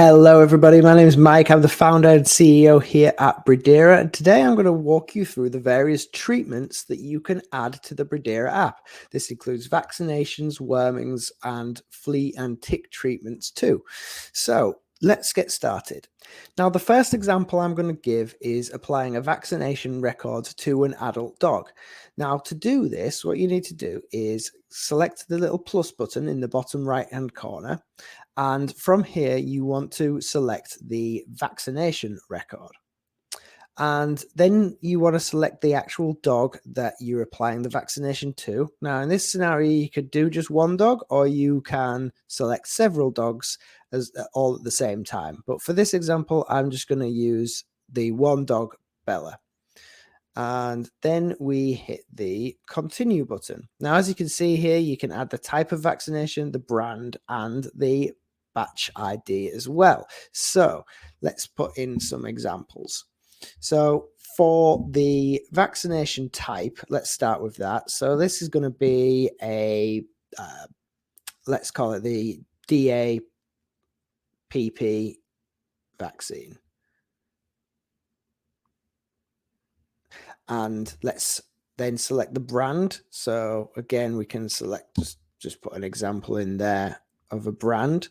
Hello, everybody. My name is Mike. I'm the founder and CEO here at Breedera. And today I'm going to walk you through the various treatments that you can add to the Breedera app. This includes vaccinations, wormings, and flea and tick treatments too. So let's get started. Now, the first example I'm going to give is applying a vaccination record to an adult dog. Now, to do this, what you need to do is select the little plus button in the bottom right-hand corner. And from here, you want to select the vaccination record. And then you want to select the actual dog that you're applying the vaccination to. Now, in this scenario, you could do just one dog, or you can select several dogs as all at the same time. But for this example, I'm just going to use the one dog, Bella. And then we hit the continue button. Now, as you can see here, you can add the type of vaccination, the brand, and the batch ID as well. So let's put in some examples. So for the vaccination type, let's start with that. So this is going to be a, let's call it the DAPP vaccine. And let's then select the brand. So again, we can select, just put an example in there of a brand.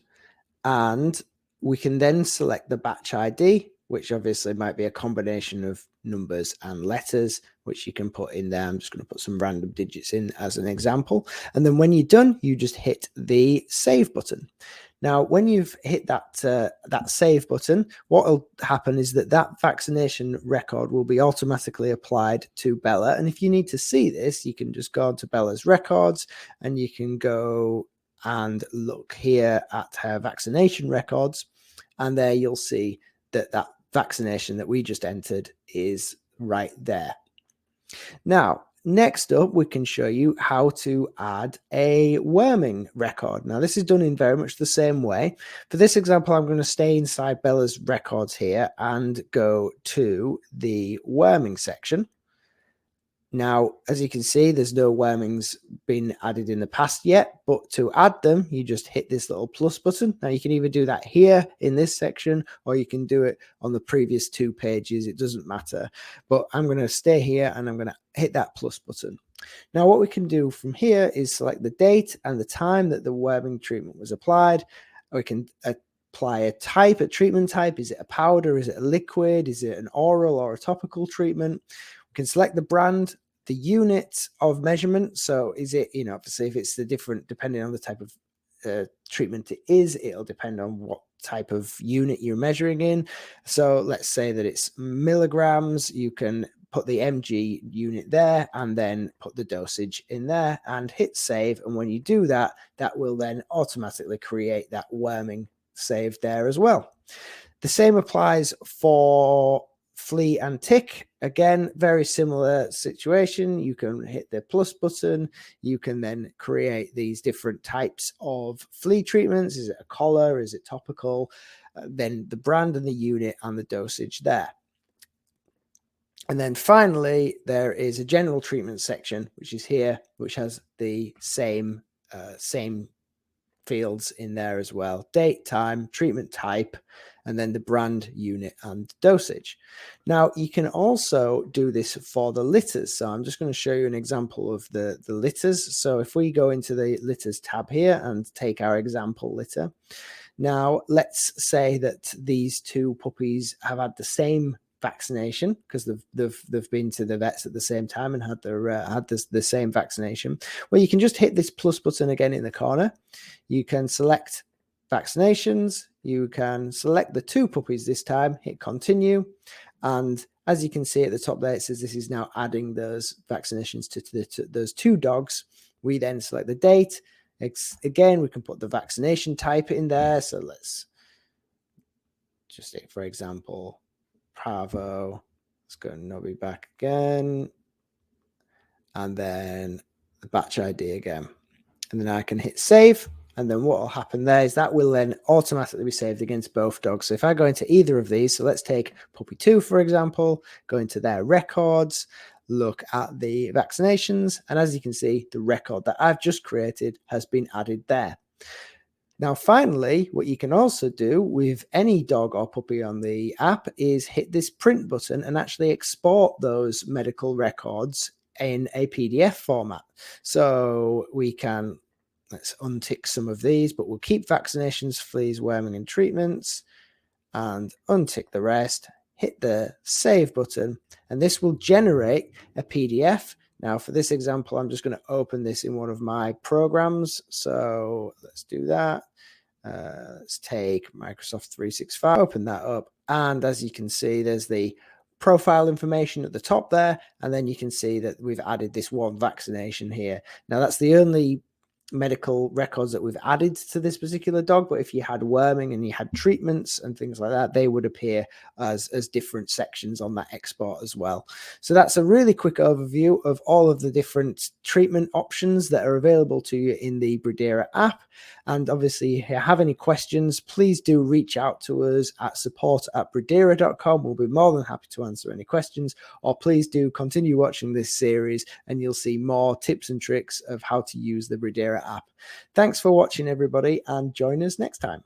And we can then select the batch ID, which obviously might be a combination of numbers and letters, which you can put in there. I'm just going to put some random digits in as an example. And then when you're done, you just hit the save button. Now, when you've hit that save button, what will happen is that vaccination record will be automatically applied to Bella. And if you need to see this, you can just go onto Bella's records and you can go and look here at her vaccination records, and there you'll see that vaccination that we just entered is right there. Now, next up, we can show you how to add a worming record. Now, this is done in very much the same way. For this example, I'm going to stay inside Bella's records here and go to the worming section. Now, as you can see, there's no wormings been added in the past yet, but to add them, you just hit this little plus button. Now, you can either do that here in this section, or you can do it on the previous 2 pages. It doesn't matter, but I'm going to stay here and I'm going to hit that plus button. Now, what we can do from here is select the date and the time that the worming treatment was applied. We can apply a type, a treatment type. Is it a powder? Is it a liquid? Is it an oral or a topical treatment? Can select the brand, the unit of measurement. So is it, obviously if it's the different, depending on the type of treatment it is, it'll depend on what type of unit you're measuring in. So let's say that it's milligrams. You can put the mg unit there and then put the dosage in there and hit save. And when you do that, that will then automatically create that worming saved there as well. The same applies for flea and tick. Again, very similar situation. You can hit the plus button. You can then create these different types of flea treatments. Is it a collar? Is it topical? Then the brand and the unit and the dosage there. And then finally, there is a general treatment section, which is here, which has the same fields in there as well: date, time, treatment type, and then the brand, unit, and dosage. Now, you can also do this for the litters. So I'm just going to show you an example of the litters. So if we go into the litters tab here and take our example litter. Now, let's say that these 2 puppies have had the same vaccination because they've been to the vets at the same time and had the same vaccination. Well, you can just hit this plus button again in the corner. You can select vaccinations. You can select the 2 puppies this time, hit continue, and as you can see at the top there, it says this is now adding those vaccinations to those 2 dogs. We then select the date. Again, we can put the vaccination type in there. So let's just say, for example, Bravo. Let's go Nobby back again. And then the batch ID again. And then I can hit save. And then what will happen there is that will then automatically be saved against both dogs. So if I go into either of these, so let's take puppy 2, for example, go into their records, look at the vaccinations. And as you can see, the record that I've just created has been added there. Now, finally, what you can also do with any dog or puppy on the app is hit this print button and actually export those medical records in a PDF format. So we can, let's untick some of these, but we'll keep vaccinations, fleas, worming, and treatments, and untick the rest. Hit the save button, and this will generate a PDF. Now, for this example, I'm just going to open this in one of my programs. So let's do that. Let's take Microsoft 365, open that up. And as you can see, there's the profile information at the top there. And then you can see that we've added this one vaccination here. Now, that's the only medical records that we've added to this particular dog, but if you had worming and you had treatments and things like that, they would appear as different sections on that export as well. So that's a really quick overview of all of the different treatment options that are available to you in the Breedera app. And obviously, if you have any questions, please do reach out to us at support@breedera.com. We'll be more than happy to answer any questions, or please do continue watching this series and you'll see more tips and tricks of how to use the Breedera app. Thanks for watching, everybody, and join us next time.